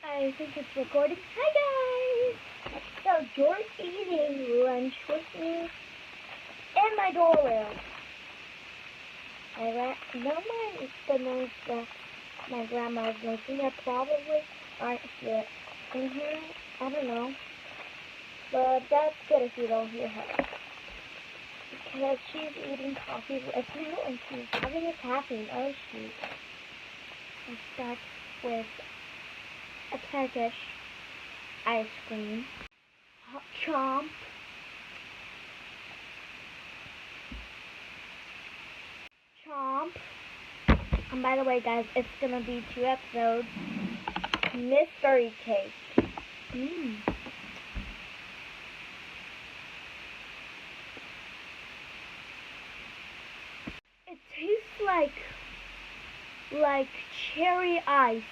I think it's recording. Hi guys! So George eating lunch with me in my doorway. No one is the noise that my grandma is making. I probably aren't here in here. I don't know. But that's good if you don't hear her. Because she's eating coffee with me and she's having a caffeine. Oh shoot. I'll start with a Turkish ice cream. Chomp. Chomp. And by the way, guys, it's gonna be 2 episodes. Mystery cake. Mmm. It tastes like cherry ice.